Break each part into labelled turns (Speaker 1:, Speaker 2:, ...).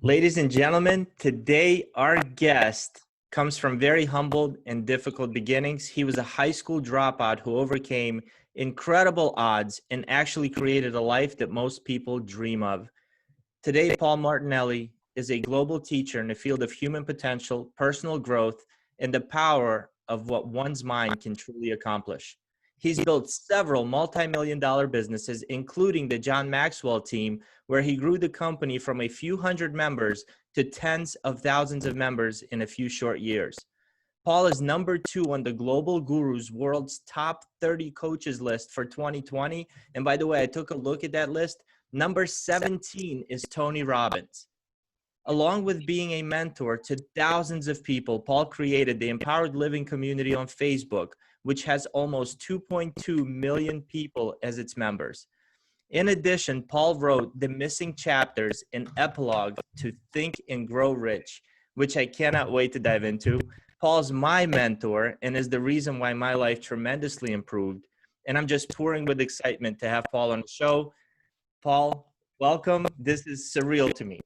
Speaker 1: Ladies and gentlemen, today our guest comes from very humble and difficult beginnings. He was a high school dropout who overcame incredible odds and actually created a life that most people dream of. Today, Paul Martinelli is a global teacher in the field of human potential, personal growth, and the power of what one's mind can truly accomplish. He's built several multi-million-dollar businesses, including the John Maxwell team, where he grew the company from a few hundred members to tens of thousands of members in a few short years. Paul is number 2 on the Global Gurus World's Top 30 Coaches list for 2020. And by the way, I took a look at that list. Number 17 is Tony Robbins. Along with being a mentor to thousands of people, Paul created the Empowered Living community on Facebook, which has almost 2.2 million people as its members. In addition, Paul wrote the missing chapters and epilogue to Think and Grow Rich, which I cannot wait to dive into. Paul's my mentor and is the reason why my life tremendously improved. And I'm just touring with excitement to have Paul on the show. Paul, welcome. This is surreal to me.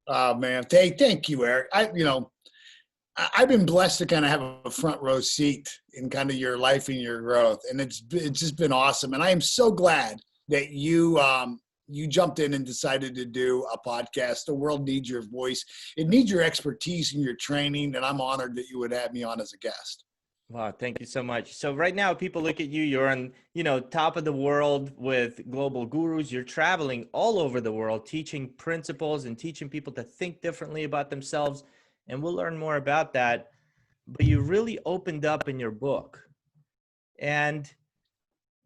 Speaker 2: Oh man, thank you, Eric. I've been blessed to kind of have a front row seat in kind of your life and your growth, and it's just been awesome. And I am so glad that you jumped in and decided to do a podcast. The world needs your voice. It needs your expertise and your training, and I'm honored that you would have me on as a guest.
Speaker 1: Wow, thank you so much. So right now, people look at you, you're on, top of the world with global gurus. You're traveling all over the world, teaching principles and teaching people to think differently about themselves. And we'll learn more about that. But you really opened up in your book. And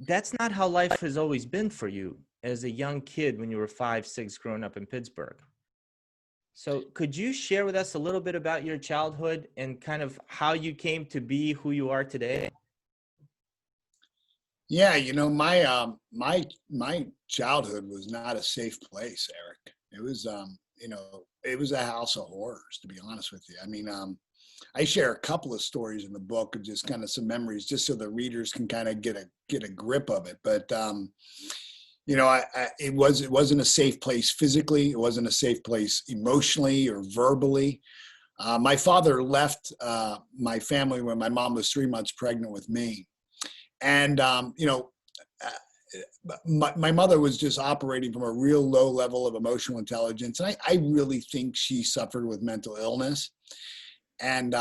Speaker 1: that's not how life has always been for you as a young kid when you were 5, 6, growing up in Pittsburgh. So could you share with us a little bit about your childhood and kind of how you came to be who you are today?
Speaker 2: Yeah, my childhood was not a safe place, Eric. It was it was a house of horrors, to be honest with you. I mean, I share a couple of stories in the book of just kind of some memories, just so the readers can kind of get a grip of it. But it wasn't a safe place physically. It wasn't a safe place emotionally or verbally. My father left my family when my mom was 3 months pregnant with me. And, my mother was just operating from a real low level of emotional intelligence. And I really think she suffered with mental illness. And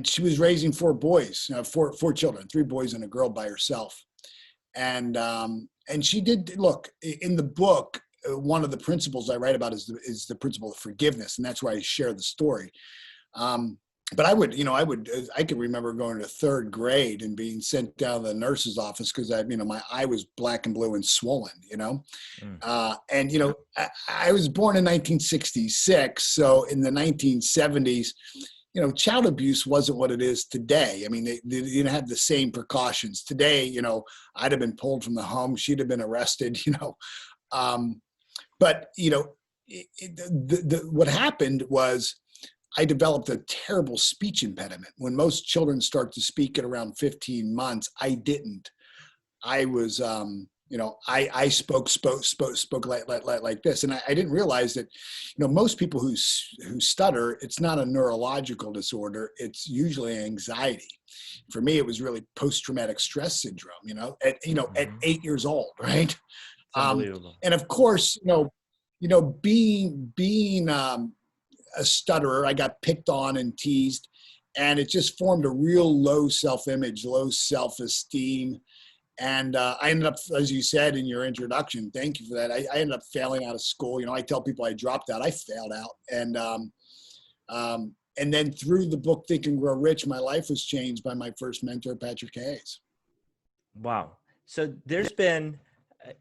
Speaker 2: she was raising 4 boys, four children, 3 boys and a girl by herself. And she did, look, in the book, one of the principles I write about is the principle of forgiveness. And that's why I share the story. But I could remember going to 3rd grade and being sent down to the nurse's office because my eye was black and blue and swollen, I was born in 1966. So in the 1970s, child abuse wasn't what it is today. I mean, they didn't have the same precautions. Today, I'd have been pulled from the home. She'd have been arrested, But, what happened was I developed a terrible speech impediment. When most children start to speak at around 15 months, I didn't. I was, I spoke like this. And I didn't realize that, most people who stutter, it's not a neurological disorder. It's usually anxiety. For me, it was really post-traumatic stress syndrome, at 8 years old, right?
Speaker 1: Unbelievable.
Speaker 2: And of course, being a stutterer, I got picked on and teased, and it just formed a real low self-image, low self-esteem. And I ended up, as you said in your introduction, thank you for that. I ended up failing out of school. I tell people I dropped out. I failed out. And then through the book, Think and Grow Rich, my life was changed by my first mentor, Patrick Hayes.
Speaker 1: Wow. So there's been,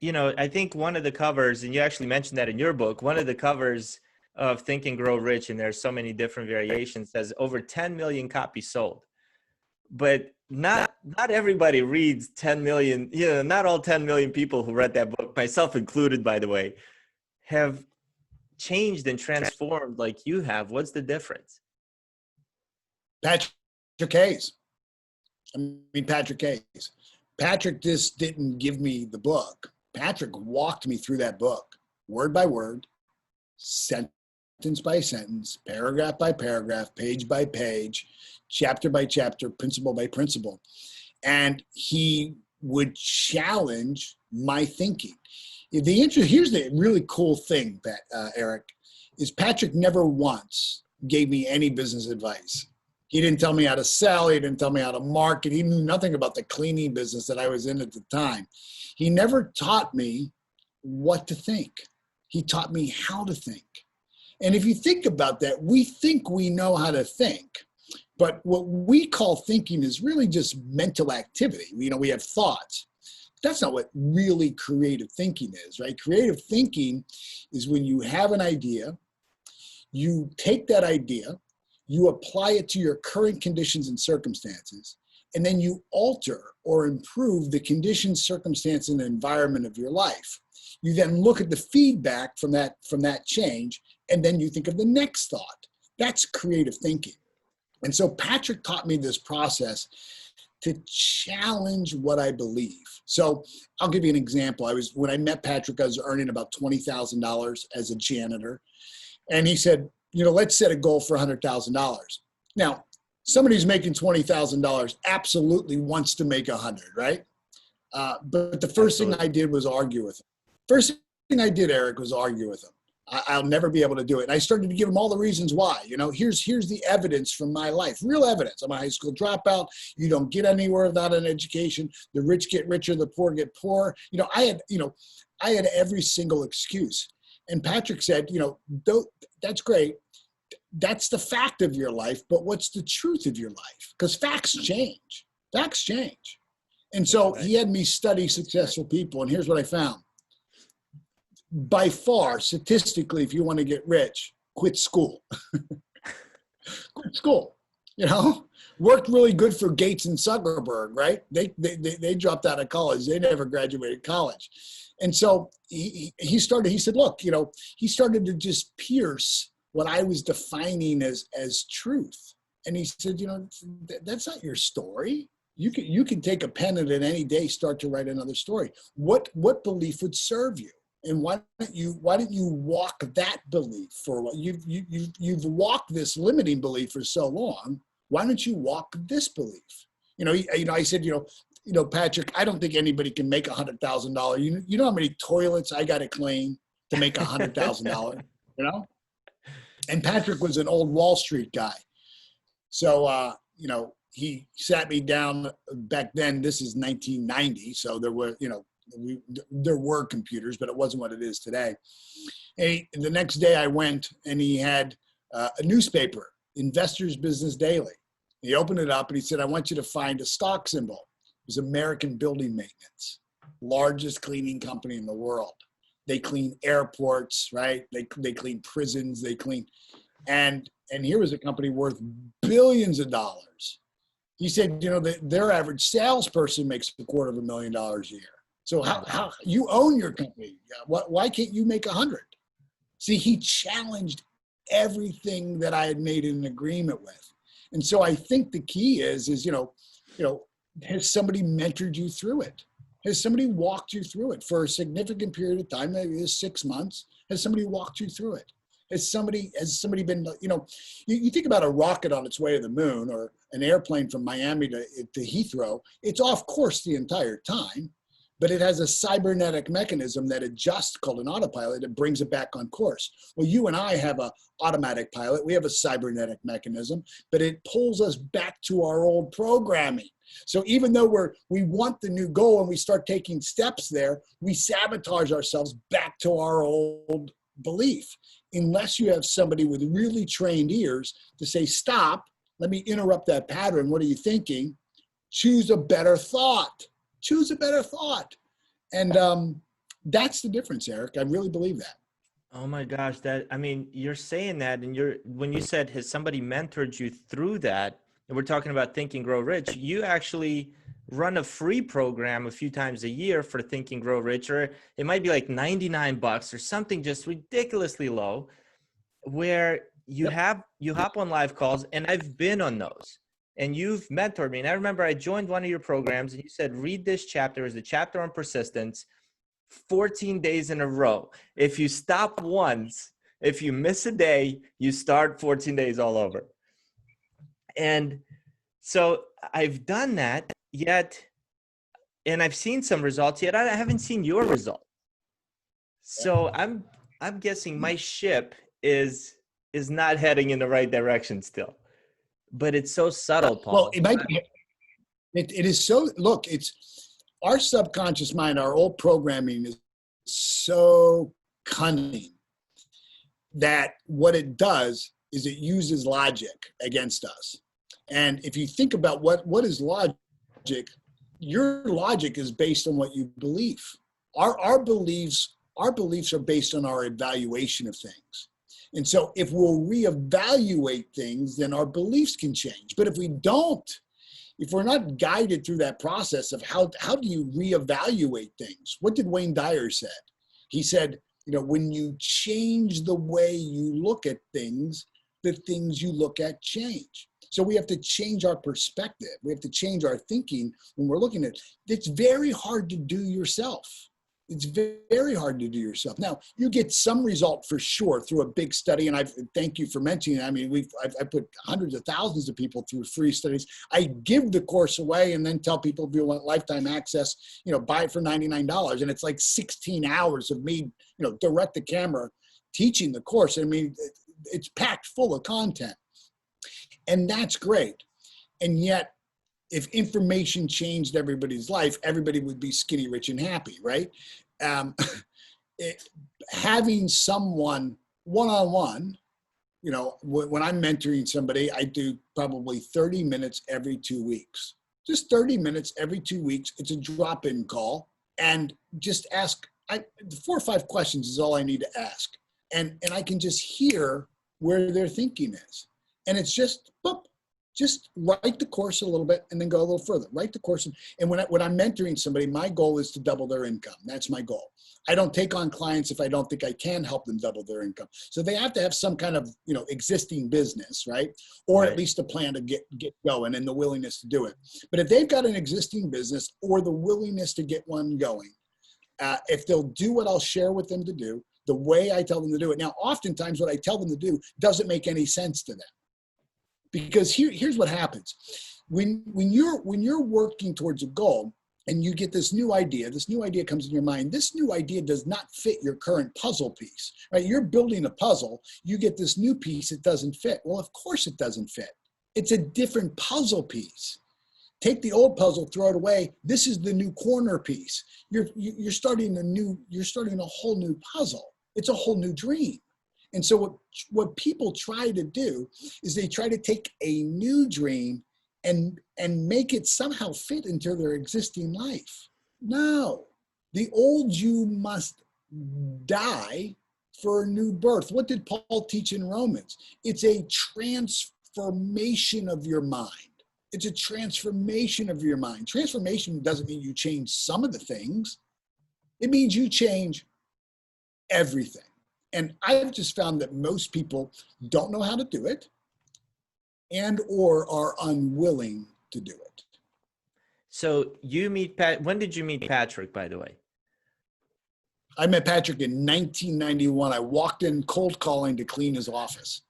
Speaker 1: I think one of the covers, and you actually mentioned that in your book, one of the covers of Think and Grow Rich, and there's so many different variations, says over 10 million copies sold. But not everybody reads 10 million, not all 10 million people who read that book, myself included, by the way, have changed and transformed like you have. What's the difference?
Speaker 2: Patrick Hayes. Patrick Hayes. Patrick just didn't give me the book. Patrick walked me through that book, word by word, sentence by sentence, paragraph by paragraph, page by page, chapter by chapter, principle by principle. And he would challenge my thinking. Here's the really cool thing, Eric, is Patrick never once gave me any business advice. He didn't tell me how to sell. He didn't tell me how to market. He knew nothing about the cleaning business that I was in at the time. He never taught me what to think. He taught me how to think. And if you think about that, we think we know how to think. But what we call thinking is really just mental activity. We have thoughts. That's not what really creative thinking is, right? Creative thinking is when you have an idea, you take that idea, you apply it to your current conditions and circumstances, and then you alter or improve the conditions, circumstance, and environment of your life. You then look at the feedback from that change, and then you think of the next thought. That's creative thinking. And so Patrick taught me this process to challenge what I believe. So I'll give you an example. When I met Patrick, I was earning about $20,000 as a janitor. And he said, let's set a goal for $100,000. Now, somebody who's making $20,000 absolutely wants to make 100, right? But the first thing I did was argue with him. First thing I did, Eric, was argue with him. I'll never be able to do it. And I started to give him all the reasons why. Here's the evidence from my life, real evidence. I'm a high school dropout. You don't get anywhere without an education. The rich get richer, the poor get poorer. I had every single excuse. And Patrick said, that's great. That's the fact of your life, but what's the truth of your life? Because facts change. Facts change. And so he had me study successful people. And here's what I found. By far, statistically, if you want to get rich, quit school. Quit school. Worked really good for Gates and Zuckerberg, right? They dropped out of college. They never graduated college. And so he said, look, he started to just pierce what I was defining as truth. And he said, that's not your story. You can take a pen and at any day start to write another story. What belief would serve you? And why don't you walk that belief for what you've walked this limiting belief for so long? Why don't you walk this belief? I said, Patrick, I don't think anybody can make $100,000. You know how many toilets I got to clean to make $100,000? And Patrick was an old Wall Street guy, so he sat me down back then. This is 1990, so there were computers, but it wasn't what it is today. And the next day I went and he had a newspaper, Investors Business Daily. He opened it up and he said, I want you to find a stock symbol. It was American Building Maintenance, largest cleaning company in the world. They clean airports, right? They clean prisons, and here was a company worth billions of dollars. He said, their average salesperson makes $250,000 a year. So how you own your company? Why can't you make 100? See, he challenged everything that I had made an agreement with. And so I think the key is has somebody mentored you through it? Has somebody walked you through it for a significant period of time? Maybe it's 6 months. Has somebody walked you through it? Has somebody been, you think about a rocket on its way to the moon or an airplane from Miami to Heathrow, it's off course the entire time. But it has a cybernetic mechanism that adjusts called an autopilot. It brings it back on course. Well, you and I have an automatic pilot. We have a cybernetic mechanism, but it pulls us back to our old programming. So even though we want the new goal and we start taking steps there, we sabotage ourselves back to our old belief. Unless you have somebody with really trained ears to say, stop, let me interrupt that pattern. What are you thinking? Choose a better thought. Choose a better thought. And that's the difference, Eric. I really believe that.
Speaker 1: Oh my gosh. You're saying that, and when you said, has somebody mentored you through that, and we're talking about Think and Grow Rich, you actually run a free program a few times a year for Think and Grow Rich, or it might be like $99 or something just ridiculously low, where you hop on live calls, and I've been on those. And you've mentored me. And I remember I joined one of your programs and you said, read this chapter. It was the chapter on persistence, 14 days in a row. If you stop once, If you miss a day, you start 14 days all over. And so I've done that yet, and I've seen some results yet. I haven't seen your result. So I'm guessing my ship is not heading in the right direction still, but it's so subtle, Paul.
Speaker 2: Well, it might be. It is so. Look, it's our subconscious mind. Our old programming is so cunning that what it does is it uses logic against us. And if you think about what is logic, your logic is based on what you believe. Our beliefs are based on our evaluation of things. And so if we'll reevaluate things, then our beliefs can change. But if we don't, if we're not guided through that process of how do you reevaluate things? What did Wayne Dyer said? He said, when you change the way you look at things, the things you look at change. So we have to change our perspective. We have to change our thinking when we're looking at it. It's very hard to do yourself. It's very hard to do yourself. Now, you get some result for sure through a big study, and I thank you for mentioning it. I mean, I put hundreds of thousands of people through free studies. I give the course away and then tell people if you want lifetime access, buy it for $99. And it's like 16 hours of me, direct to camera teaching the course. I mean, it's packed full of content. And that's great. And yet, if information changed everybody's life, everybody would be skinny, rich, and happy, right? Having someone one-on-one, when I'm mentoring somebody, I do probably 30 minutes every 2 weeks. Just 30 minutes every 2 weeks. It's a drop-in call. And just ask, 4 or 5 questions is all I need to ask. And I can just hear where their thinking is. And it's just, boop. Just write the course a little bit and then go a little further. Write the course. And when I'm mentoring somebody, my goal is to double their income. That's my goal. I don't take on clients if I don't think I can help them double their income. So they have to have some kind of, existing business, right? Or
Speaker 1: Right.
Speaker 2: at least a plan to get going and the willingness to do it. But if they've got an existing business or the willingness to get one going, if they'll do what I'll share with them to do, the way I tell them to do it. Now, oftentimes what I tell them to do doesn't make any sense to them. Because here's what happens. When you're working towards a goal and you get this new idea comes in your mind, this new idea does not fit your current puzzle piece, right? You're building a puzzle, you get this new piece, it doesn't fit. Well, of course it doesn't fit. It's a different puzzle piece. Take the old puzzle, throw it away. This is the new corner piece. You're starting a whole new puzzle. It's a whole new dream. And so what people try to do is they try to take a new dream and make it somehow fit into their existing life. No, the old you must die for a new birth. What did Paul teach in Romans? It's a transformation of your mind. It's a transformation of your mind. Transformation doesn't mean you change some of the things. It means you change everything. And I've just found that most people don't know how to do it and or are unwilling to do it.
Speaker 1: So when did you meet Patrick, by the way?
Speaker 2: I met Patrick in 1991. I walked in cold calling to clean his office.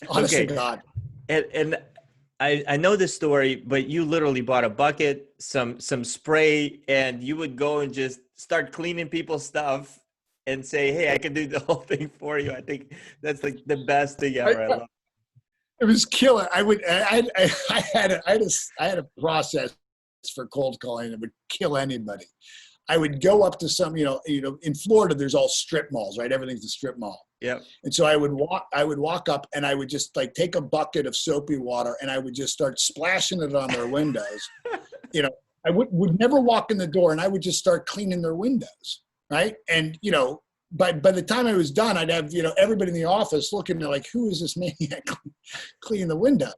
Speaker 2: Honest to God.
Speaker 1: And I know this story, but you literally bought a bucket, some spray, and you would go and just start cleaning people's stuff and say, hey, I can do the whole thing for you. I think that's like the best thing ever. I love it.
Speaker 2: It was killer. I had a process for cold calling that would kill anybody. I would go up to some, in Florida, there's all strip malls, right? Everything's a strip mall.
Speaker 1: Yeah.
Speaker 2: And so I would walk up and I would just take a bucket of soapy water and I would just start splashing it on their windows. I would never walk in the door and I would just start cleaning their windows. Right. And, by the time I was done, I'd have, everybody in the office looking at who is this maniac cleaning the window,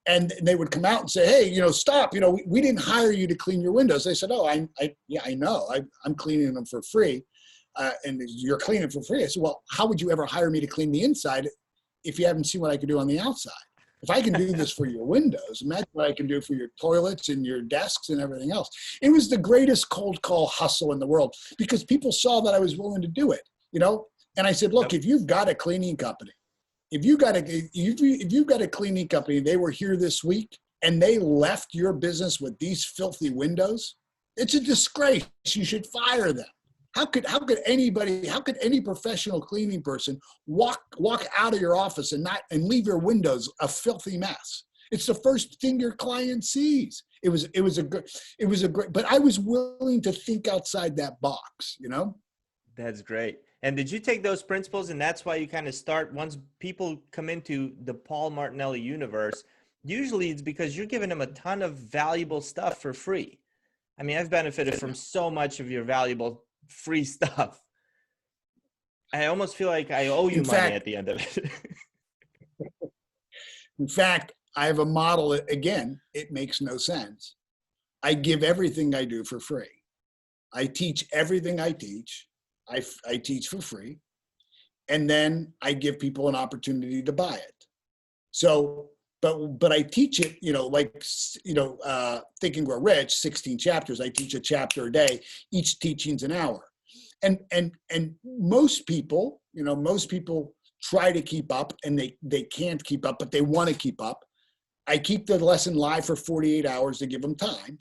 Speaker 2: and they would come out and say, hey, stop, we didn't hire you to clean your windows. They said, oh, I know I'm cleaning them for free. And you're cleaning for free. I said, well, how would you ever hire me to clean the inside if you haven't seen what I could do on the outside? If I can do this for your windows, imagine what I can do for your toilets and your desks and everything else. It was the greatest cold call hustle in the world because people saw that I was willing to do it, And I said, look, if you've got a cleaning company, if you've got a cleaning company, they were here this week and they left your business with these filthy windows, it's a disgrace. You should fire them. How could any professional cleaning person walk out of your office and leave your windows a filthy mess? It's the first thing your client sees. It was a great, but I was willing to think outside that box, you know?
Speaker 1: That's great. And did you take those principles, and that's why you kind of start, once people come into the Paul Martinelli universe, usually it's because you're giving them a ton of valuable stuff for free. I mean, I've benefited from so much of your valuable free stuff. I almost feel like I owe you money at the end of it.
Speaker 2: In fact, I have a model. Again, it makes no sense. I give everything I do for free. I teach everything I teach. I teach for free. And then I give people an opportunity to buy it. So, but I teach it, Think and Grow Rich, 16 chapters. I teach a chapter a day. Each teaching's an hour. And most people try to keep up, and they can't keep up, but they want to keep up. I keep the lesson live for 48 hours to give them time.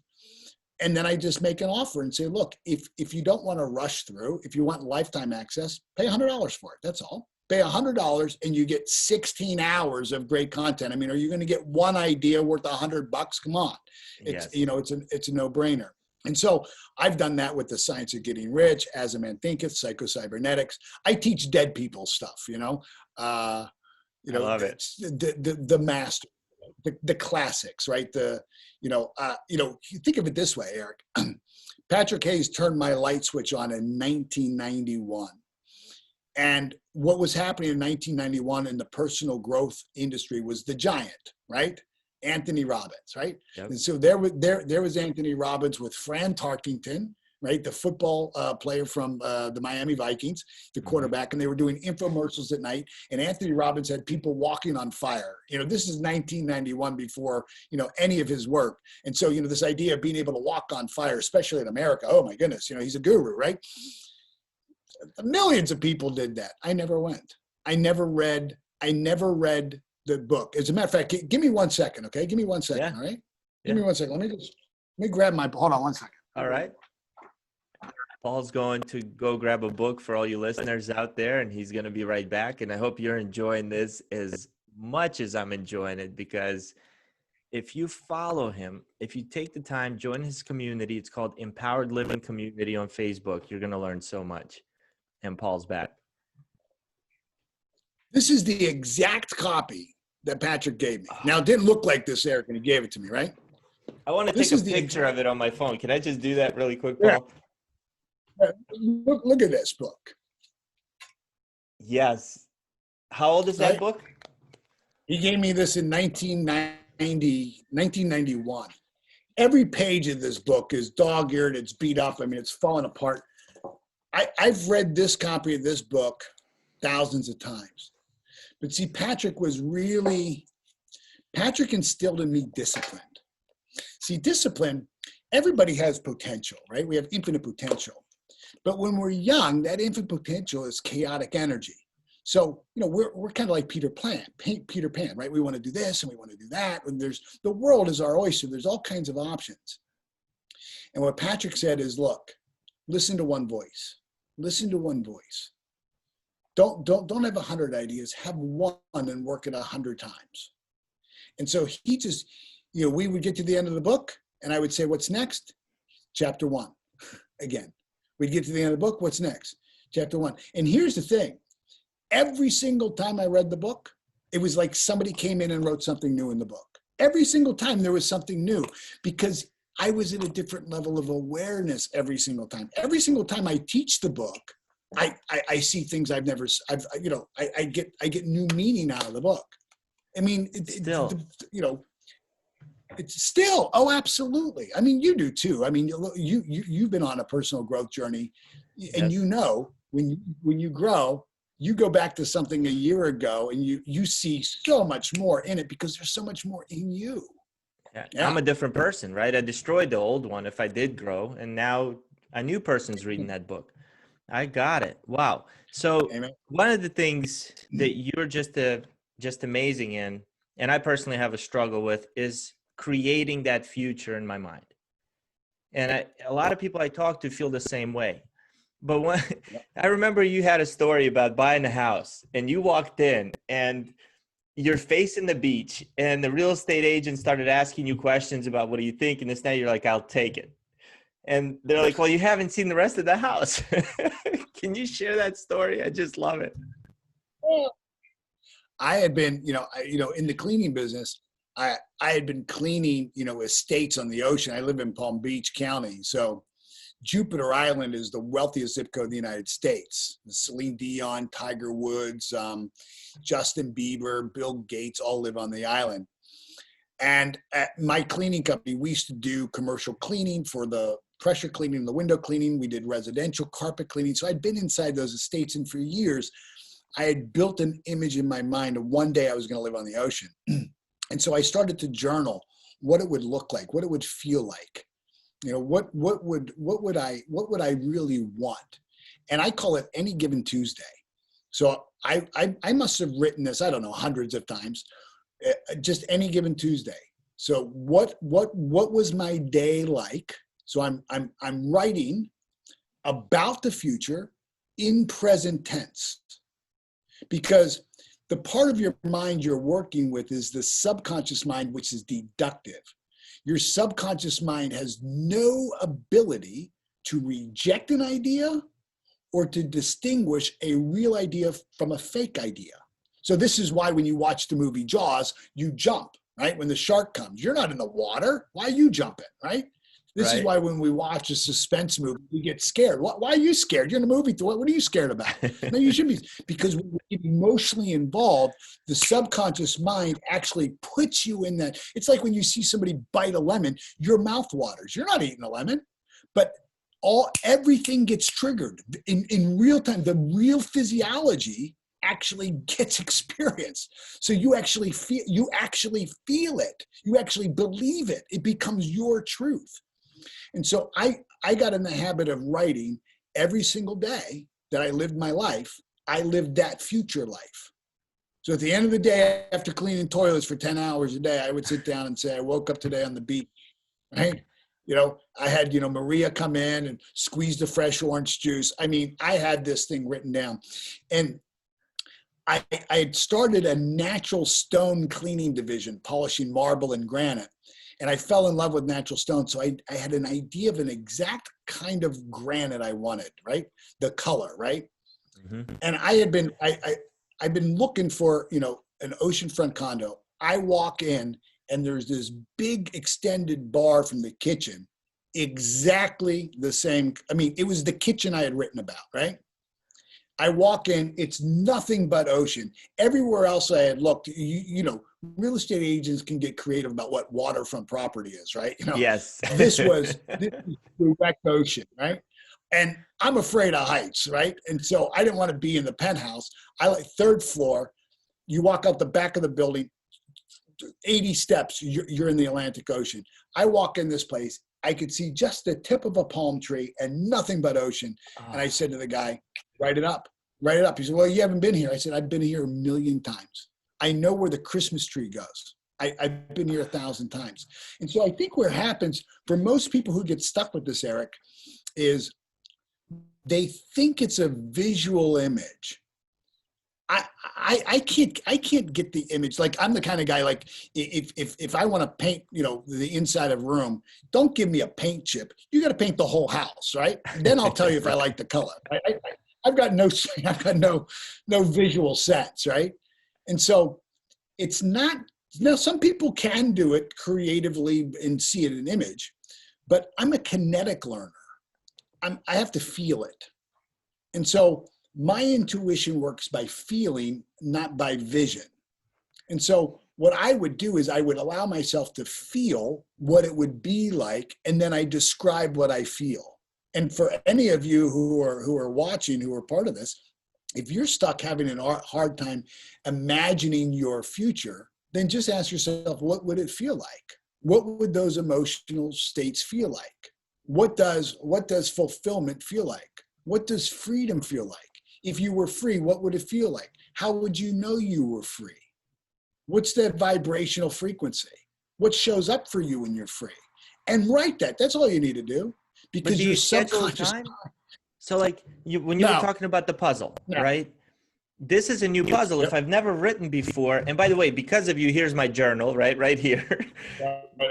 Speaker 2: And then I just make an offer and say, look, if you don't want to rush through, if you want lifetime access, pay $100 for it. That's all. Pay $100 and you get 16 hours of great content. I mean, are you going to get one idea worth $100? Come on. It's,
Speaker 1: yes.
Speaker 2: It's a no-brainer. And so I've done that with the Science of Getting Rich, As a Man Thinketh, Psycho-Cybernetics. I teach dead people stuff,
Speaker 1: I love it.
Speaker 2: The master. The classics, right? Think of it this way, Eric. Patrick Hayes turned my light switch on in 1991. And what was happening in 1991 in the personal growth industry was the giant, right? Anthony Robbins, right?
Speaker 1: Yep.
Speaker 2: And so there was Anthony Robbins with Fran Tarkington, right? The football player from the Miami Vikings, the quarterback, and they were doing infomercials at night. And Anthony Robbins had people walking on fire. This is 1991 before, any of his work. And so, this idea of being able to walk on fire, especially in America, oh my goodness, he's a guru, right? Millions of people did that. I never went. I never read the book. As a matter of fact, give me 1 second, okay? Give me 1 second,
Speaker 1: Yeah.
Speaker 2: all right? Give me 1 second. Let me grab hold on 1 second.
Speaker 1: All right. Paul's going to go grab a book for all you listeners out there, and he's going to be right back. And I hope you're enjoying this as much as I'm enjoying it, because if you follow him, if you take the time, join his community, it's called Empowered Living Community on Facebook. You're going to learn so much. And Paul's back.
Speaker 2: This is the exact copy that Patrick gave me. Now, it didn't look like this, Eric, when he gave it to me, right?
Speaker 1: I want to take a picture of it on my phone. Can I just do that really quick, Paul?
Speaker 2: Yeah. Look at this book.
Speaker 1: Yes. How old is that book?
Speaker 2: He gave me this in 1991. Every page of this book is dog-eared. It's beat up. I mean, it's falling apart. I've read this copy of this book thousands of times. But see, Patrick instilled in me discipline. See, discipline, everybody has potential, right? We have infinite potential. But when we're young, that infinite potential is chaotic energy. So, we're kind of like Peter Pan, right? We want to do this and we want to do that. And the world is our oyster. There's all kinds of options. And what Patrick said is, look, listen to one voice. Listen to one voice. Don't have 100 ideas. Have one and work it 100 times. And so he just, we would get to the end of the book and I would say, what's next? Chapter 1. Again, we'd get to the end of the book. What's next? Chapter 1. And here's the thing. Every single time I read the book, it was like somebody came in and wrote something new in the book. Every single time there was something new, because I was at a different level of awareness every single time. Every single time I teach the book, I see things I get new meaning out of the book. I mean, it's still, oh, absolutely. I mean, you do too. I mean, you've been on a personal growth journey, and
Speaker 1: yes.
Speaker 2: When you grow, you go back to something a year ago and you see so much more in it because there's so much more in you.
Speaker 1: Yeah. I'm a different person, right? I destroyed the old one if I did grow, and now a new person's reading that book. I got it. Wow. So
Speaker 2: Amen.
Speaker 1: one of the things that you're just amazing in, and I personally have a struggle with, is creating that future in my mind. And a lot of people I talk to feel the same way. But when I remember you had a story about buying a house, and you walked in and you're facing the beach, and the real estate agent started asking you questions about what do you think, and this now you're like, I'll take it. And they're like, well, you haven't seen the rest of the house. Can you share that story? I just love it.
Speaker 2: I had been, in the cleaning business, I had been cleaning, estates on the ocean. I live in Palm Beach County. So Jupiter Island is the wealthiest zip code in the United States. Celine Dion, Tiger Woods, Justin Bieber, Bill Gates all live on the island. And at my cleaning company, we used to do commercial cleaning for the pressure cleaning, the window cleaning. We did residential carpet cleaning. So I'd been inside those estates, and for years, I had built an image in my mind of one day I was going to live on the ocean. And so I started to journal what it would look like, what it would feel like. What would I really want? And I call it Any Given Tuesday. So I must have written this, I don't know, hundreds of times, just Any Given Tuesday. So what was my day like? So I'm writing about the future in present tense, because the part of your mind you're working with is the subconscious mind, which is deductive. Your subconscious mind has no ability to reject an idea or to distinguish a real idea from a fake idea. So this is why when you watch the movie Jaws, you jump, right? When the shark comes, you're not in the water. Why are you jumping, right? This is why when we watch a suspense movie, we get scared. Why are you scared? You're in a movie. What are you scared about? No, you should be. Because when you get emotionally involved, the subconscious mind actually puts you in that. It's like when you see somebody bite a lemon, your mouth waters. You're not eating a lemon, but everything gets triggered in real time. The real physiology actually gets experienced. So you actually feel it. You actually believe it. It becomes your truth. And so I got in the habit of writing every single day that I lived my life. I lived that future life. So at the end of the day, after cleaning toilets for 10 hours a day, I would sit down and say, I woke up today on the beach, right? I had, Maria come in and squeeze the fresh orange juice. I mean, I had this thing written down. And I had started a natural stone cleaning division, polishing marble and granite. And I fell in love with natural stone. So I had an idea of an exact kind of granite I wanted, right? The color, right? Mm-hmm. And I've been looking for, an oceanfront condo. I walk in and there's this big extended bar from the kitchen, exactly the same. I mean, it was the kitchen I had written about, right? I walk in, it's nothing but ocean. Everywhere else I had looked, real estate agents can get creative about what waterfront property is, right?
Speaker 1: Yes.
Speaker 2: This was direct ocean, right? And I'm afraid of heights, right? And so I didn't want to be in the penthouse. I like third floor. You walk out the back of the building, 80 steps, you're in the Atlantic Ocean. I walk in this place. I could see just the tip of a palm tree and nothing but ocean. And I said to the guy, write it up. He said, well, you haven't been here. I said, I've been here 1,000,000 times. I know where the Christmas tree goes. I've been here 1,000 times. And so I think what happens for most people who get stuck with this, Eric, is they think it's a visual image. I can't get the image. Like, I'm the kind of guy, like, if I want to paint, the inside of a room, don't give me a paint chip. You got to paint the whole house, right? Then I'll tell you if I like the color. I've got no visual sense, right? And so it's not. Now, some people can do it creatively and see it in image, but I'm a kinetic learner. I have to feel it, and so my intuition works by feeling, not by vision. And so what I would do is I would allow myself to feel what it would be like, and then I describe what I feel. And for any of you who are watching, who are part of this, if you're stuck having a hard time imagining your future, then just ask yourself, what would it feel like? What would those emotional states feel like? What does fulfillment feel like? What does freedom feel like? If you were free, what would it feel like? How would you know you were free? What's that vibrational frequency? What shows up for you when you're free? And write that. That's all you need to do. Because
Speaker 1: But do
Speaker 2: your
Speaker 1: you schedule
Speaker 2: subconscious
Speaker 1: time? So like when you were
Speaker 2: No,
Speaker 1: talking about the puzzle,
Speaker 2: no.
Speaker 1: right? This is a new puzzle. If
Speaker 2: Yep.
Speaker 1: I've never written before, and by the way, because of you, here's my journal, right here.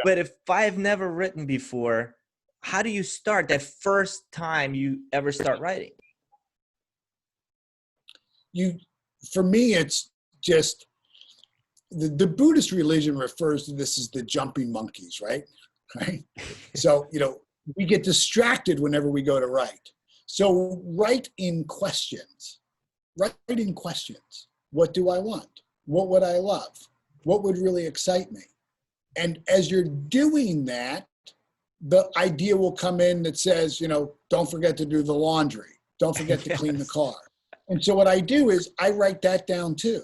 Speaker 1: But if I've never written before, how do you start that first time you ever start writing?
Speaker 2: For me, it's just the Buddhist religion refers to this as the jumping monkeys, right? Right. So, we get distracted whenever we go to write. So write in questions. Write in questions. What do I want? What would I love? What would really excite me? And as you're doing that, the idea will come in that says, don't forget to do the laundry. Don't forget to clean the car. And so what I do is I write that down too.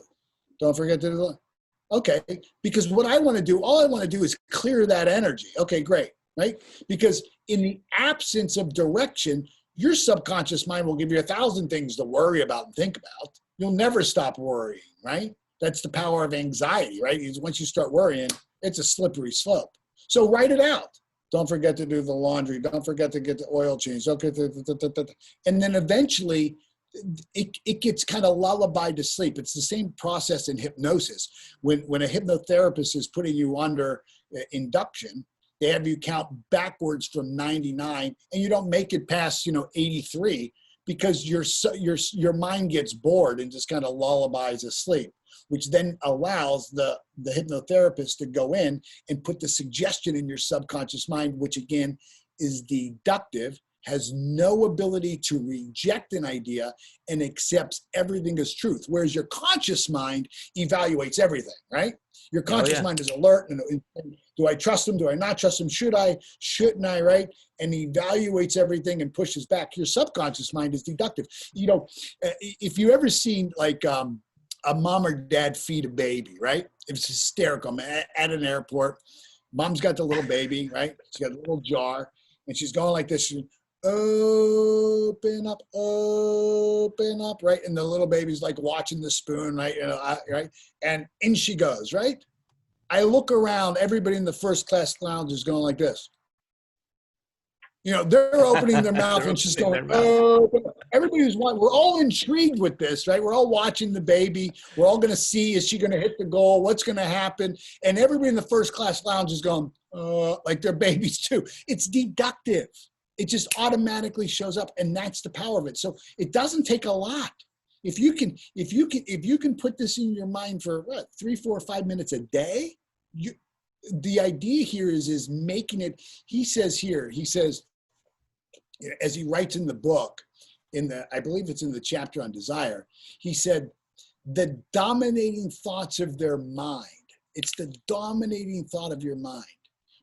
Speaker 2: Don't forget to do the, okay, because what I want to do, all I want to do is clear that energy. Okay, great, right? Because in the absence of direction, your subconscious mind will give you 1,000 things to worry about and think about. You'll never stop worrying, right? That's the power of anxiety, right? Once you start worrying, it's a slippery slope. So write it out. Don't forget to do the laundry. Don't forget to get the oil changed. Okay, and then eventually, it gets kind of lullabied to sleep. It's the same process in hypnosis. When a hypnotherapist is putting you under induction, they have you count backwards from 99, and you don't make it past 83 because your mind gets bored and just kind of lullabies asleep, which then allows the hypnotherapist to go in and put the suggestion in your subconscious mind, which again is deductive, has no ability to reject an idea and accepts everything as truth. Whereas your conscious mind evaluates everything, right? Your conscious mind is alert and do I trust him? Do I not trust him? Should I? Shouldn't I? Right? And evaluates everything and pushes back. Your subconscious mind is deductive. If you ever seen like a mom or dad feed a baby, right? It's hysterical. I'm at an airport. Mom's got the little baby, right? She's got a little jar and she's going like this. Open up, right? And the little baby's like watching the spoon, right? Right? And in she goes, right? I look around, everybody in the first class lounge is going like this. They're opening their mouth and she's going, everybody's watching. We're all intrigued with this, right? We're all watching the baby. We're all going to see, is she going to hit the goal? What's going to happen? And everybody in the first class lounge is going, like their babies too. It's deductive. It just automatically shows up, and that's the power of it. So it doesn't take a lot. If you can put this in your mind for 3, 4, 5 minutes a day, the idea here is making it. He says, as he writes in the book, I believe it's in the chapter on desire, he said, the dominating thoughts of their mind, it's the dominating thought of your mind,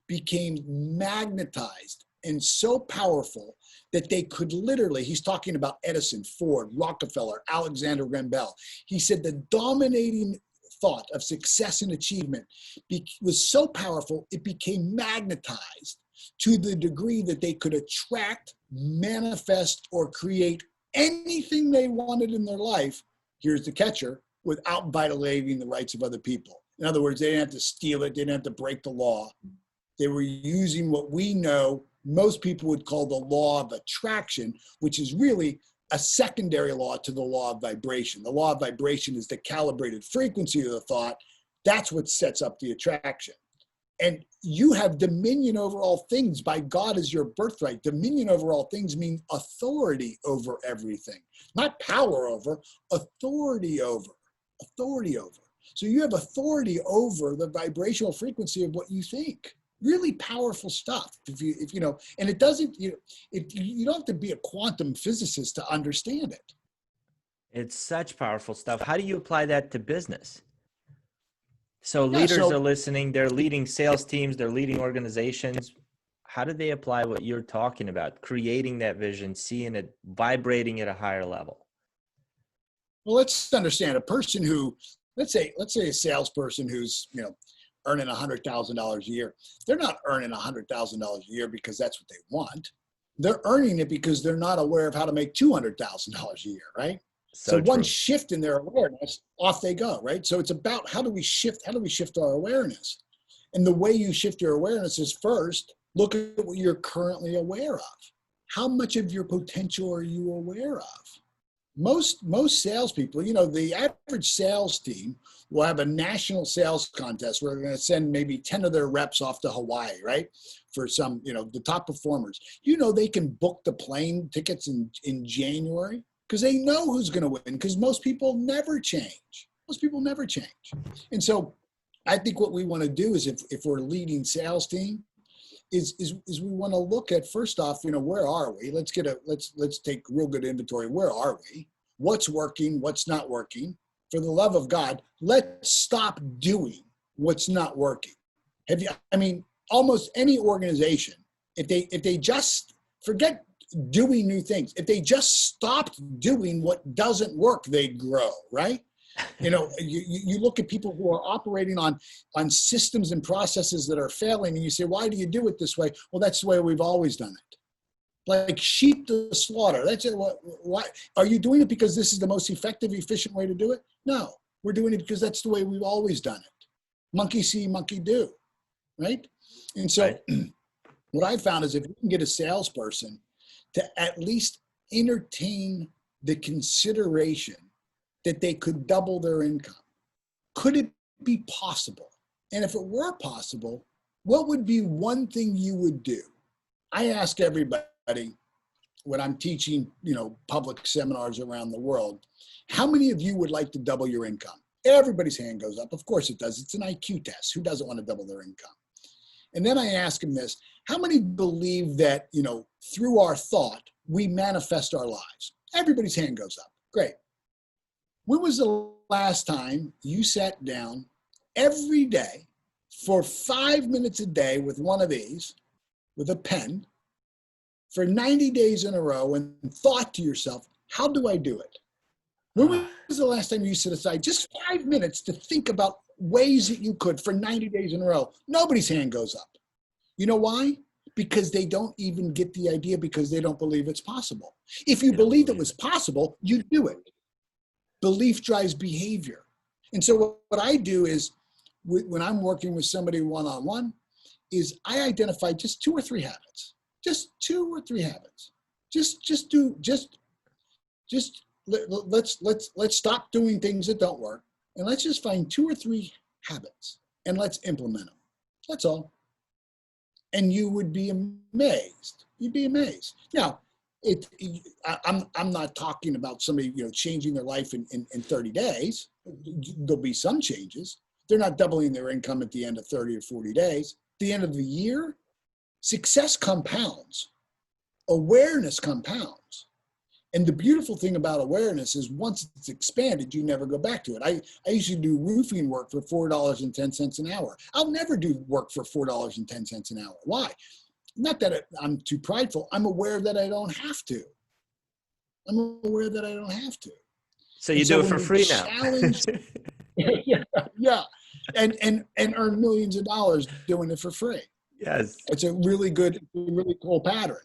Speaker 2: became magnetized and so powerful that they could literally, he's talking about Edison, Ford, Rockefeller, Alexander Graham Bell. He said the dominating thought of success and achievement was so powerful, it became magnetized to the degree that they could attract, manifest, or create anything they wanted in their life, here's the catcher, without violating the rights of other people. In other words, they didn't have to steal it, they didn't have to break the law. They were using what we know most people would call the law of attraction, which is really a secondary law to the law of vibration. The law of vibration is the calibrated frequency of the thought. That's what sets up the attraction. And you have dominion over all things by God as your birthright. Dominion over all things means authority over everything, not power over, authority over, authority over. So you have authority over the vibrational frequency of what you think. Really powerful stuff. If you know, and it doesn't, you don't have to be a quantum physicist to understand it.
Speaker 1: It's such powerful stuff. How do you apply that to business? So leaders are listening, they're leading sales teams, they're leading organizations. How do they apply what you're talking about? Creating that vision, seeing it, vibrating at a higher level.
Speaker 2: Well, let's understand a person who, let's say a salesperson who's, earning $100,000 a year. They're not earning $100,000 a year because that's what they want. They're earning it because they're not aware of how to make $200,000 a year, right? So
Speaker 1: So
Speaker 2: one
Speaker 1: true.
Speaker 2: shift in their awareness, off they go, right? So it's about how do we shift our awareness? And the way you shift your awareness is first, look at what you're currently aware of. How much of your potential are you aware of? Most salespeople, the average sales team will have a national sales contest where they're going to send maybe 10 of their reps off to Hawaii, right? For some, the top performers. They can book the plane tickets in January because they know who's going to win, because most people never change. And so I think what we want to do is if we're a leading sales team, is we want to look at, first off, where are we? Let's take real good inventory. Where are we? What's working? What's not working? For the love of God, let's stop doing what's not working. Almost any organization, if they just forget doing new things, if they just stopped doing what doesn't work, they grow, right? You look at people who are operating on systems and processes that are failing, and you say, why do you do it this way? Well, that's the way we've always done it. Like sheep to slaughter. That's it. Why are you doing it? Because this is the most effective, efficient way to do it? No, we're doing it because that's the way we've always done it. Monkey see, monkey do, right? And so what I found is if you can get a salesperson to at least entertain the consideration that they could double their income. Could it be possible? And if it were possible, what would be one thing you would do? I ask everybody when I'm teaching, public seminars around the world, how many of you would like to double your income? Everybody's hand goes up. Of course it does. It's an IQ test. Who doesn't want to double their income? And then I ask them this, how many believe that, through our thought, we manifest our lives? Everybody's hand goes up. Great. When was the last time you sat down every day for 5 minutes a day with one of these, with a pen, for 90 days in a row and thought to yourself, how do I do it? When was the last time you set aside just 5 minutes to think about ways that you could for 90 days in a row? Nobody's hand goes up. You know why? Because they don't even get the idea, because they don't believe it's possible. If you believed it was possible, you'd do it. Belief drives behavior. And so what I do is when I'm working with somebody one-on-one is I identify just 2 or 3 habits, just 2 or 3 habits. Let's stop doing things that don't work, and let's just find 2 or 3 habits and let's implement them. That's all. And you would be amazed. You'd be amazed. Now, I'm not talking about somebody changing their life in 30 days. There'll be some changes. They're not doubling their income at the end of 30 or 40 days. At the end of the year, success compounds. Awareness compounds. And the beautiful thing about awareness is once it's expanded, you never go back to it. I used to do roofing work for $4.10 an hour. I'll never do work for $4.10 an hour. Why? Not that I'm too prideful. I'm aware that I don't have to.
Speaker 1: So you do it for free now.
Speaker 2: Yeah. And earn millions of dollars doing it for free.
Speaker 1: Yes.
Speaker 2: It's a really cool pattern,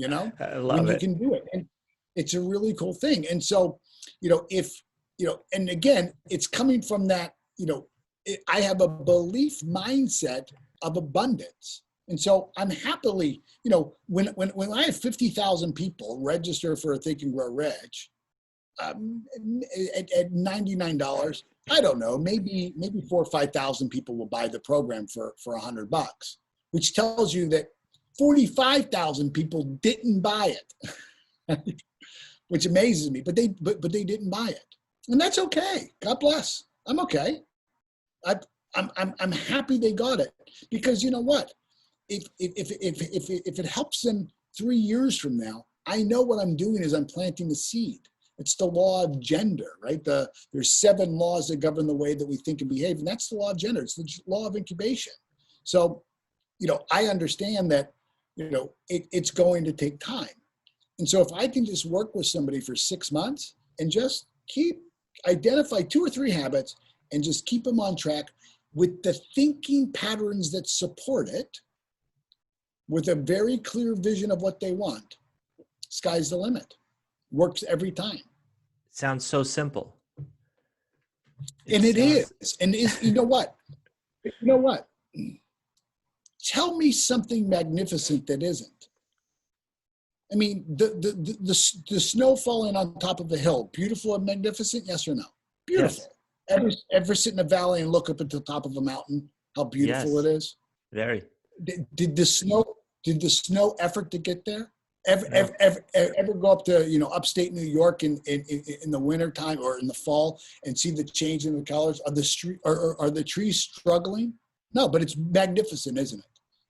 Speaker 1: I love
Speaker 2: when you
Speaker 1: it.
Speaker 2: can do it. And it's a really cool thing. And so, and again, it's coming from that, I have a belief mindset of abundance. And so I'm happily, when I have 50,000 people register for a Think and Grow Rich, at $99, I don't know, maybe 4,000 or 5,000 people will buy the program for $100, which tells you that 45,000 people didn't buy it, which amazes me. But they didn't buy it, and that's okay. God bless. I'm okay. I'm happy they got it, because you know what? If it helps them 3 years from now, I know what I'm doing is I'm planting the seed. It's the law of gender, right? There's 7 laws that govern the way that we think and behave, and that's the law of gender. It's the law of incubation. So, I understand that, it's going to take time. And so if I can just work with somebody for 6 months and just identify 2 or 3 habits and just keep them on track with the thinking patterns that support it, with a very clear vision of what they want, sky's the limit. Works every time.
Speaker 1: Sounds so simple.
Speaker 2: And it is. And you know what? You know what? Tell me something magnificent that isn't. I mean, the snow falling on top of a hill, beautiful and magnificent, yes or no? Beautiful. Yes. Ever sit in a valley and look up at the top of a mountain, how beautiful it is?
Speaker 1: Very.
Speaker 2: Did the snow effort to get there? Ever go up to upstate New York in the wintertime or in the fall and see the change in the colors? Are the trees struggling? No, but it's magnificent, isn't it?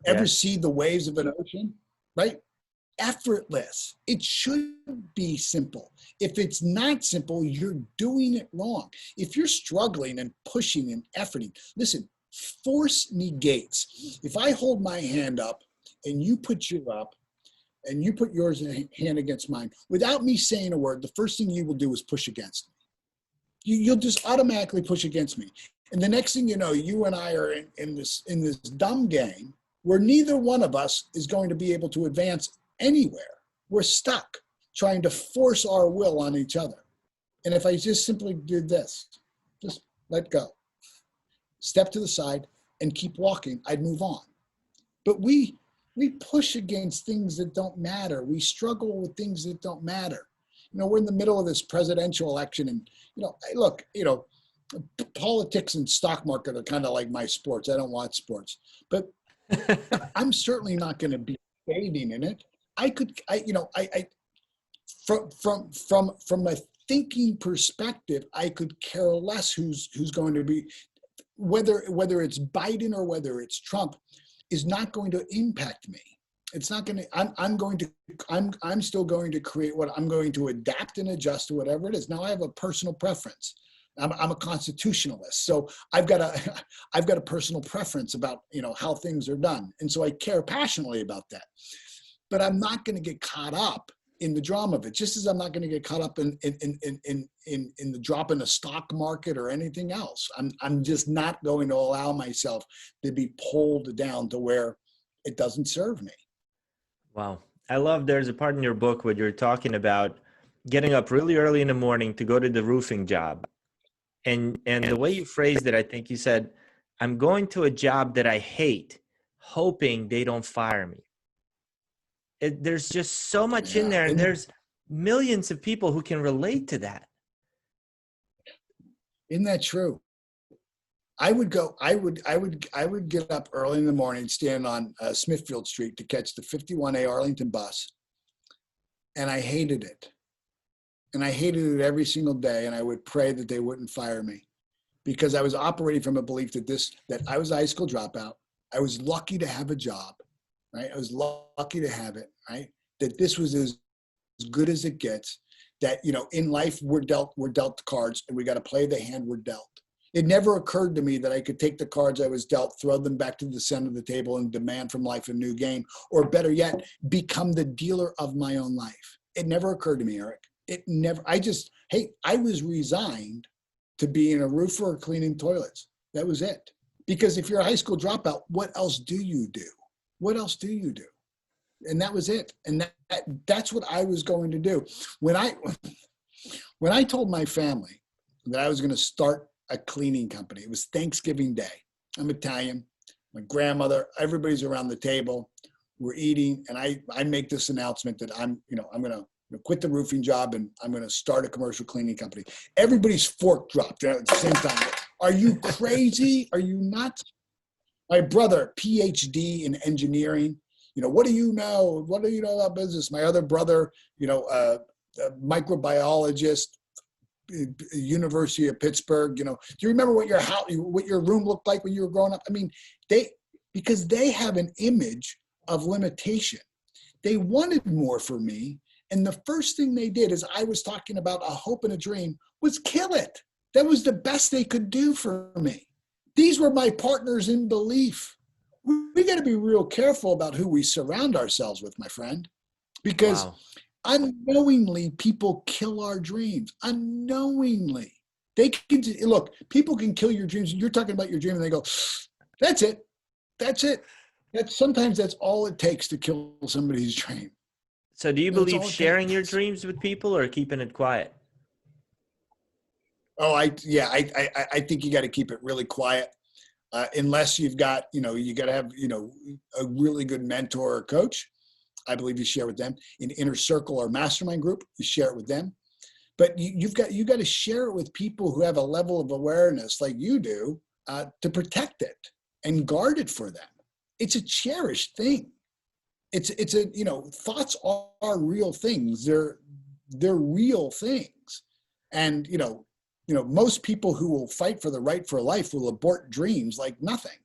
Speaker 2: Ever see the waves of an ocean? Right? Effortless. It should be simple. If it's not simple, you're doing it wrong. If you're struggling and pushing and efforting, listen, force negates. If I hold my hand up and you put yours up and you put yours hand against mine, without me saying a word, the first thing you will do is push against me. You'll just automatically push against me. And the next thing you know, you and I are in this dumb game where neither one of us is going to be able to advance anywhere. We're stuck trying to force our will on each other. And if I just simply did this, just let go, step to the side and keep walking, I'd move on. But we push against things that don't matter. We struggle with things that don't matter. We're in the middle of this presidential election and, look, politics and stock market are kind of like my sports. I don't watch sports, but I'm certainly not going to be fading in it. From a thinking perspective, I could care less who's going to be, whether it's Biden or whether it's Trump, is not going to impact me. It's not going to. I'm still going to create what I'm going to adapt and adjust to whatever it is. Now I have a personal preference. I'm a constitutionalist, so I've got a personal preference about how things are done, and so I care passionately about that. But I'm not going to get caught up in the drama of it, just as I'm not going to get caught up in the drop in the stock market or anything else. I'm just not going to allow myself to be pulled down to where it doesn't serve me.
Speaker 1: Wow. I love, there's a part in your book where you're talking about getting up really early in the morning to go to the roofing job. And the way you phrased it, I think you said, I'm going to a job that I hate, hoping they don't fire me. There's just so much in there, and there's millions of people who can relate to that.
Speaker 2: Isn't that true? I would get up early in the morning, stand on Smithfield Street to catch the 51A Arlington bus, and I hated it. And I hated it every single day, and I would pray that they wouldn't fire me, because I was operating from a belief that I was a high school dropout. I was lucky to have a job, right? I was lucky to have it, right? That this was as good as it gets. That in life we're dealt cards, and we got to play the hand we're dealt. It never occurred to me that I could take the cards I was dealt, throw them back to the center of the table, and demand from life a new game, or better yet, become the dealer of my own life. It never occurred to me, Eric. It never. I was resigned to being a roofer or cleaning toilets. That was it. Because if you're a high school dropout, what else do you do? What else do you do? And that was it. And that's what I was going to do. When I told my family that I was going to start a cleaning company, it was Thanksgiving Day. I'm Italian. My grandmother, everybody's around the table. We're eating, and I make this announcement that I'm going to quit the roofing job and I'm going to start a commercial cleaning company. Everybody's fork dropped at the same time. Are you crazy? Are you nuts? My brother, PhD in engineering. What do you know? What do you know about business? My other brother, a microbiologist, University of Pittsburgh. Do you remember what your room looked like when you were growing up? I mean, because they have an image of limitation. They wanted more for me. And the first thing they did, as I was talking about a hope and a dream, was kill it. That was the best they could do for me. These were my partners in belief. We got to be real careful about who we surround ourselves with, my friend, because unknowingly people kill our dreams. Unknowingly. Look, people can kill your dreams. You're talking about your dream and they go, that's it. That's it. Sometimes that's all it takes to kill somebody's dream.
Speaker 1: So do you
Speaker 2: That's
Speaker 1: believe
Speaker 2: all it
Speaker 1: sharing your
Speaker 2: takes.
Speaker 1: dreams with people or keeping it quiet?
Speaker 2: Oh, I think you got to keep it really quiet, unless you've got, you got to have, a really good mentor or coach. I believe you share with them. In inner circle or mastermind group, you share it with them. But you got to share it with people who have a level of awareness like you do, to protect it and guard it for them. It's a cherished thing. It's a, thoughts are real things. They're real things. And, most people who will fight for the right for life will abort dreams like nothing.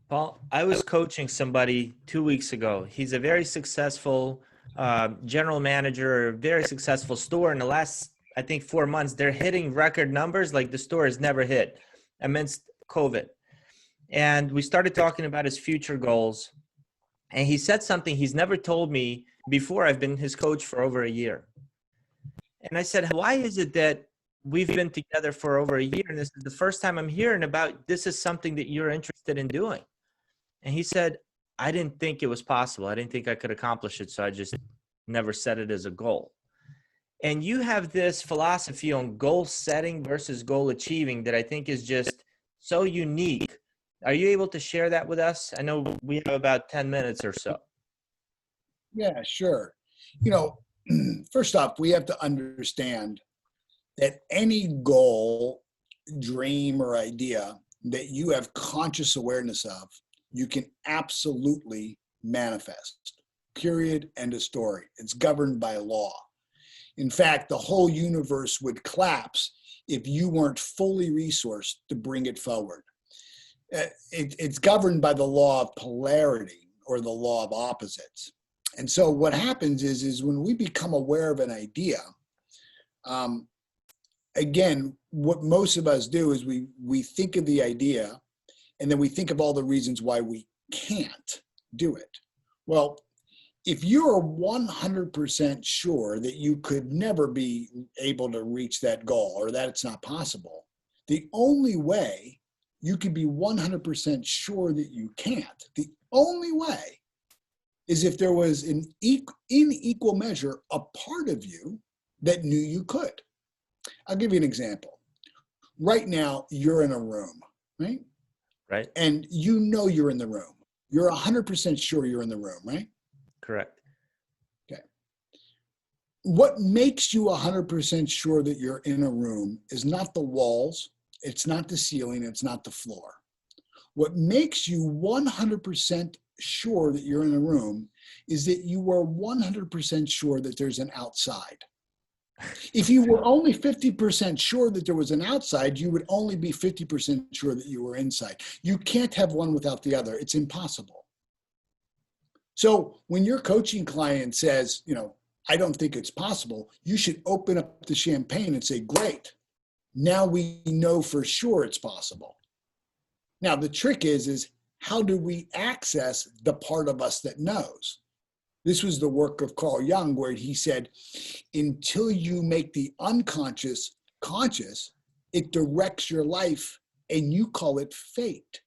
Speaker 1: Paul, I was coaching somebody 2 weeks ago. He's a very successful general manager, a very successful store. In the last, I think, 4 months, they're hitting record numbers like the store has never hit amidst COVID. And we started talking about his future goals. And he said something he's never told me before. I've been his coach for over a year. And I said, why is it that we've been together for over a year and this is the first time I'm hearing about this is something that you're interested in doing? And he said, I didn't think it was possible. I didn't think I could accomplish it. So I just never set it as a goal. And you have this philosophy on goal setting versus goal achieving that I think is just so unique. Are you able to share that with us? I know we have about 10 minutes or so.
Speaker 2: Yeah, sure. First off, we have to understand that any goal, dream, or idea that you have conscious awareness of, you can absolutely manifest. Period. End of story. It's governed by law. In fact, the whole universe would collapse if you weren't fully resourced to bring it forward. It's governed by the law of polarity or the law of opposites. And so what happens is when we become aware of an idea, again, what most of us do is we think of the idea and then we think of all the reasons why we can't do it. Well, if you're 100% sure that you could never be able to reach that goal or that it's not possible, the only way you could be 100% sure that you can't, the only way is if there was in equal measure a part of you that knew you could. I'll give you an example. Right now, you're in a room, right?
Speaker 1: Right.
Speaker 2: And you're in the room. You're 100% sure you're in the room, right?
Speaker 1: Correct.
Speaker 2: Okay. What makes you 100% sure that you're in a room is not the walls, it's not the ceiling, it's not the floor. What makes you 100% sure that you're in a room is that you are 100% sure that there's an outside. If you were only 50% sure that there was an outside, you would only be 50% sure that you were inside. You can't have one without the other. It's impossible. So when your coaching client says, I don't think it's possible, you should open up the champagne and say, great, now we know for sure it's possible. Now, the trick is how do we access the part of us that knows? This was the work of Carl Jung, where he said, until you make the unconscious conscious, it directs your life and you call it fate.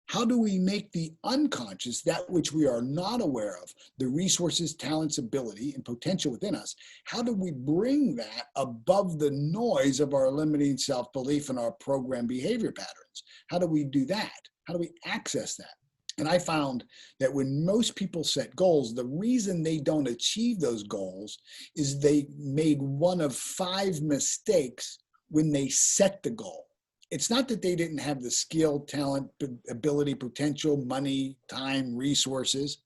Speaker 2: How do we make the unconscious, that which we are not aware of, the resources, talents, ability, and potential within us, how do we bring that above the noise of our limiting self-belief and our programmed behavior patterns? How do we do that? How do we access that? And I found that when most people set goals, the reason they don't achieve those goals is they made one of 5 mistakes when they set the goal. It's not that they didn't have the skill, talent, ability, potential, money, time, resources.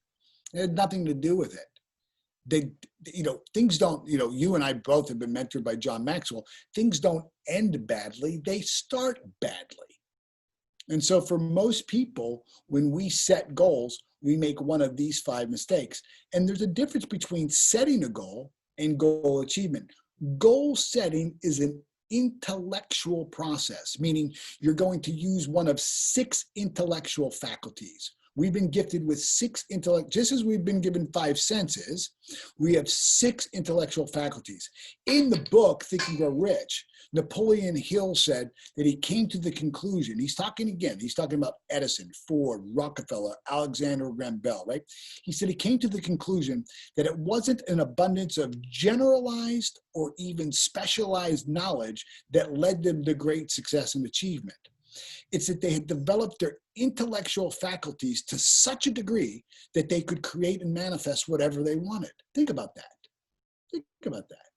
Speaker 2: It had nothing to do with it. Things don't, you and I both have been mentored by John Maxwell. Things don't end badly. They start badly. And so for most people, when we set goals, we make one of these 5 mistakes. And there's a difference between setting a goal and goal achievement. Goal setting is an intellectual process, meaning you're going to use one of 6 intellectual faculties. We've been gifted with 6 intellect, just as we've been given 5 senses, we have 6 intellectual faculties. In the book, Think and Grow Rich, Napoleon Hill said that he came to the conclusion, he's talking about Edison, Ford, Rockefeller, Alexander Graham Bell, right? He said he came to the conclusion that it wasn't an abundance of generalized or even specialized knowledge that led them to great success and achievement. It's that they had developed their intellectual faculties to such a degree that they could create and manifest whatever they wanted. Think about that. Think about that.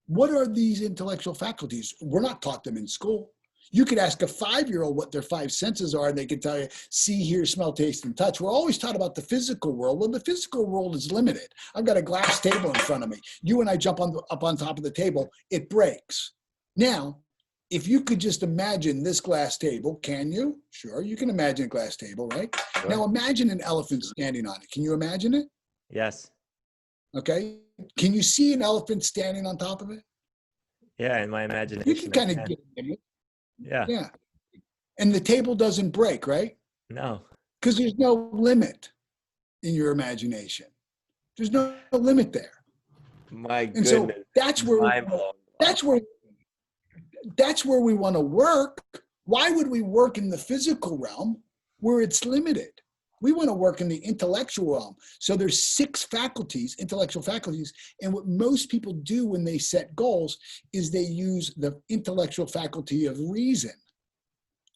Speaker 2: What are these intellectual faculties? We're not taught them in school. You could ask a 5-year-old what their 5 senses are, and they can tell you, see, hear, smell, taste, and touch. We're always taught about the physical world. Well, the physical world is limited. I've got a glass table in front of me. You and I jump up on top of the table, it breaks. Now, if you could just imagine this glass table, can you? Sure, you can imagine a glass table, right? Sure. Now imagine an elephant standing on it. Can you imagine it?
Speaker 1: Yes.
Speaker 2: Okay. Can you see an elephant standing on top of it?
Speaker 1: Yeah, in my imagination.
Speaker 2: You can kind of get it.
Speaker 1: Yeah.
Speaker 2: Yeah. And the table doesn't break, right?
Speaker 1: No.
Speaker 2: Because there's no limit in your imagination. There's no limit there.
Speaker 1: My
Speaker 2: goodness.
Speaker 1: And
Speaker 2: so that's where we want to work. Why would we work in the physical realm where it's limited? We want to work in the intellectual realm. So there's 6 faculties, intellectual faculties. And what most people do when they set goals is they use the intellectual faculty of reason.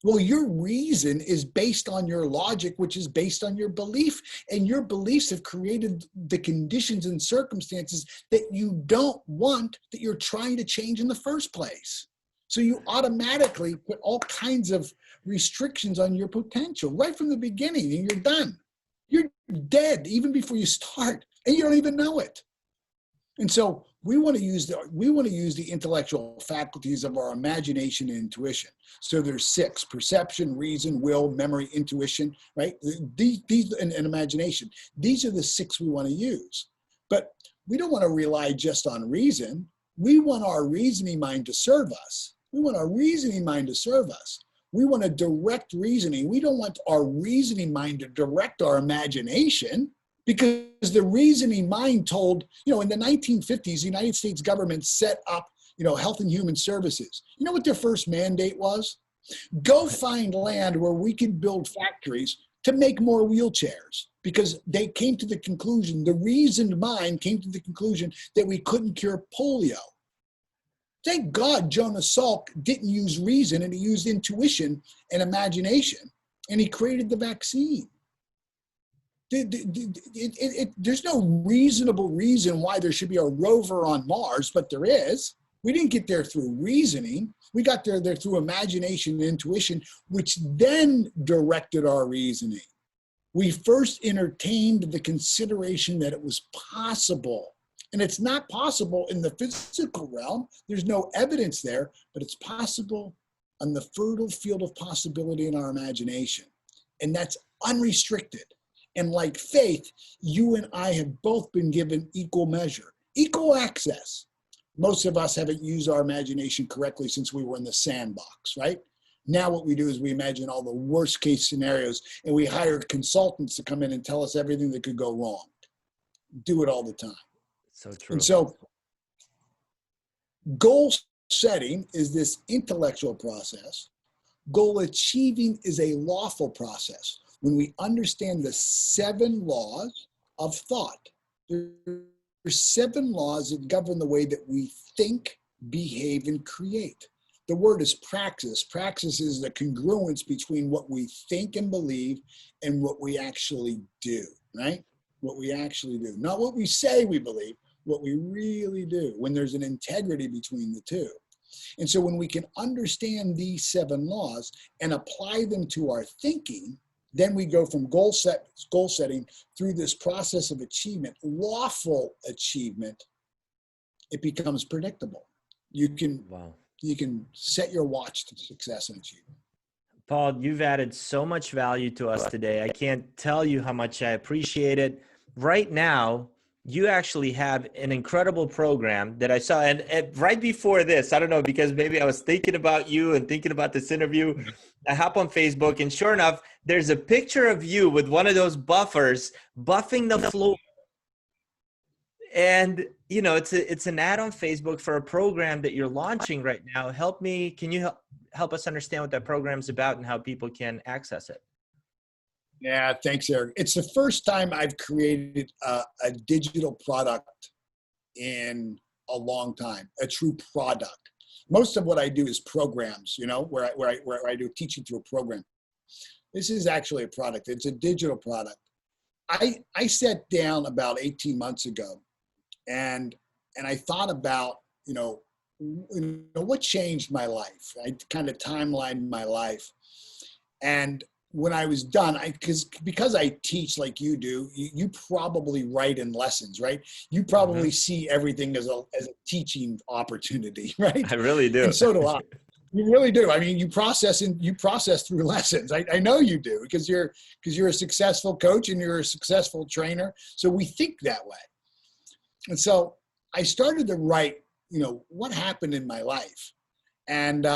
Speaker 2: Well, your reason is based on your logic, which is based on your belief. And your beliefs have created the conditions and circumstances that you don't want, that you're trying to change in the first place. So you automatically put all kinds of restrictions on your potential right from the beginning, and you're done. You're dead even before you start, and you don't even know it. And so we want to use the intellectual faculties of our imagination and intuition. So there's 6: perception, reason, will, memory, intuition, right? These and imagination. These are the 6 we want to use. But we don't want to rely just on reason. We want our reasoning mind to serve us. We want our reasoning mind to serve us. We want to direct reasoning. We don't want our reasoning mind to direct our imagination, because the reasoning mind told, in the 1950s, the United States government set up, Health and Human Services. You know what their first mandate was? Go find land where we could build factories to make more wheelchairs, because they came to the conclusion, the reasoned mind came to the conclusion that we couldn't cure polio. Thank God Jonas Salk didn't use reason, and he used intuition and imagination, and he created the vaccine. There's no reasonable reason why there should be a rover on Mars, but there is. We didn't get there through reasoning. We got there through imagination and intuition, which then directed our reasoning. We first entertained the consideration that it was possible. And it's not possible in the physical realm. There's no evidence there, but it's possible on the fertile field of possibility in our imagination. And that's unrestricted. And like faith, you and I have both been given equal measure, equal access. Most of us haven't used our imagination correctly since we were in the sandbox, right? Now what we do is we imagine all the worst case scenarios, and we hire consultants to come in and tell us everything that could go wrong. Do it all the time.
Speaker 1: So true.
Speaker 2: And so goal setting is this intellectual process. Goal achieving is a lawful process. When we understand the 7 laws of thought, there are 7 laws that govern the way that we think, behave, and create. The word is praxis. Praxis is the congruence between what we think and believe and what we actually do, right? What we actually do. Not what we say we believe, what we really do, when there's an integrity between the two. And so when we can understand these 7 laws and apply them to our thinking, then we go from goal setting through this process of achievement, lawful achievement. It becomes predictable. You can set your watch to success and achievement.
Speaker 1: Paul, you've added so much value to us today. I can't tell you how much I appreciate it. Right now, you actually have an incredible program that I saw. And right before this, I don't know, because maybe I was thinking about you and thinking about this interview. I hop on Facebook, and sure enough, there's a picture of you with one of those buffers buffing the floor. And, you know, it's an ad on Facebook for a program that you're launching right now. Can you help us understand what that program's about and how people can access it?
Speaker 2: Yeah, thanks, Eric. It's the first time I've created a digital product in a long time, a true product. Most of what I do is programs, you know, where I do teaching through a program. This is actually a product. It's a digital product. I sat down about 18 months ago, and I thought about, you know, what changed my life. I kind of timelined my life, and when I was done, because I teach like you do, you probably write in lessons, right? You probably see everything as a teaching opportunity, right?
Speaker 1: I really do.
Speaker 2: And so do I. You really do. I mean, you process through lessons. I know you do, because you're a successful coach and you're a successful trainer. So we think that way. And so I started to write, you know, what happened in my life. And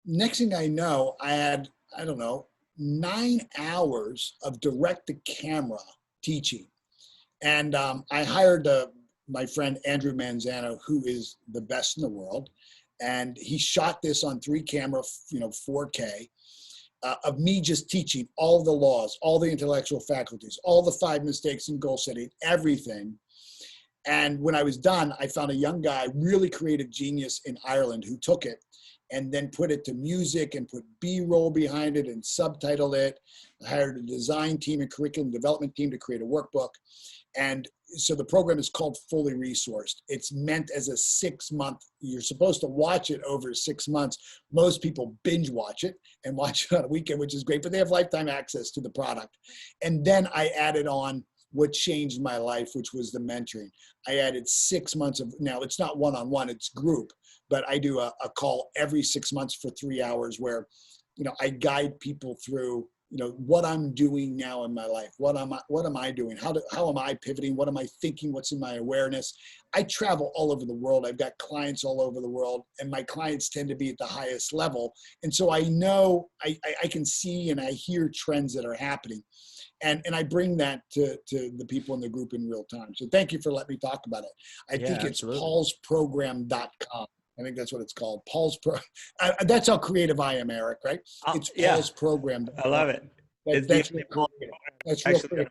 Speaker 2: next thing I know, I had, I don't know, 9 hours of direct to camera teaching. And I hired my friend Andrew Manzano, who is the best in the world. And he shot this on 3 camera, you know, 4K, of me just teaching all the laws, all the intellectual faculties, all the 5 mistakes in goal setting, everything. And when I was done, I found a young guy, really creative genius in Ireland, who took it and then put it to music and put B-roll behind it and subtitled it. I hired a design team and curriculum development team to create a workbook. And so the program is called Fully Resourced. It's meant as a 6-month, you're supposed to watch it over 6 months. Most people binge watch it and watch it on a weekend, which is great, but they have lifetime access to the product. And then I added on what changed my life, which was the mentoring. I added 6 months of, now it's not one-on-one, it's group, but I do a call every 6 months for 3 hours where, you know, I guide people through, you know, what I'm doing now in my life. What am I doing? How am I pivoting? What am I thinking? What's in my awareness? I travel all over the world. I've got clients all over the world, and my clients tend to be at the highest level. And so I know, I can see and I hear trends that are happening. And I bring that to the people in the group in real time. So thank you for letting me talk about it. I think it's paulsprogram.com. I think that's what it's called. That's how creative I am, Eric, right? It's Paul's program.
Speaker 1: I love it.
Speaker 2: That's real creative.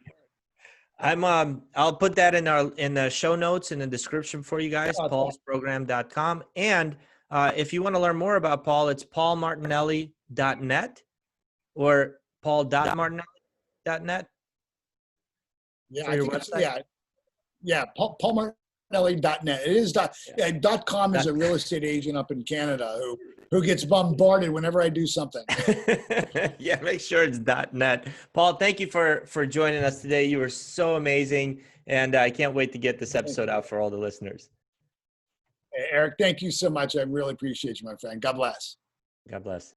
Speaker 1: I'll put that in the show notes in the description for you guys, paulsprogram.com. And if you want to learn more about Paul, it's paulmartinelli.net or paul.martinelli.net.
Speaker 2: Yeah, I think paulmartinelli.net. It is .com is a real estate agent up in Canada who gets bombarded whenever I do something.
Speaker 1: Yeah, make sure it's .net. Paul, thank you for joining us today. You were so amazing, and I can't wait to get this episode out for all the listeners.
Speaker 2: Hey, Eric, thank you so much. I really appreciate you, my friend. God bless.
Speaker 1: God bless.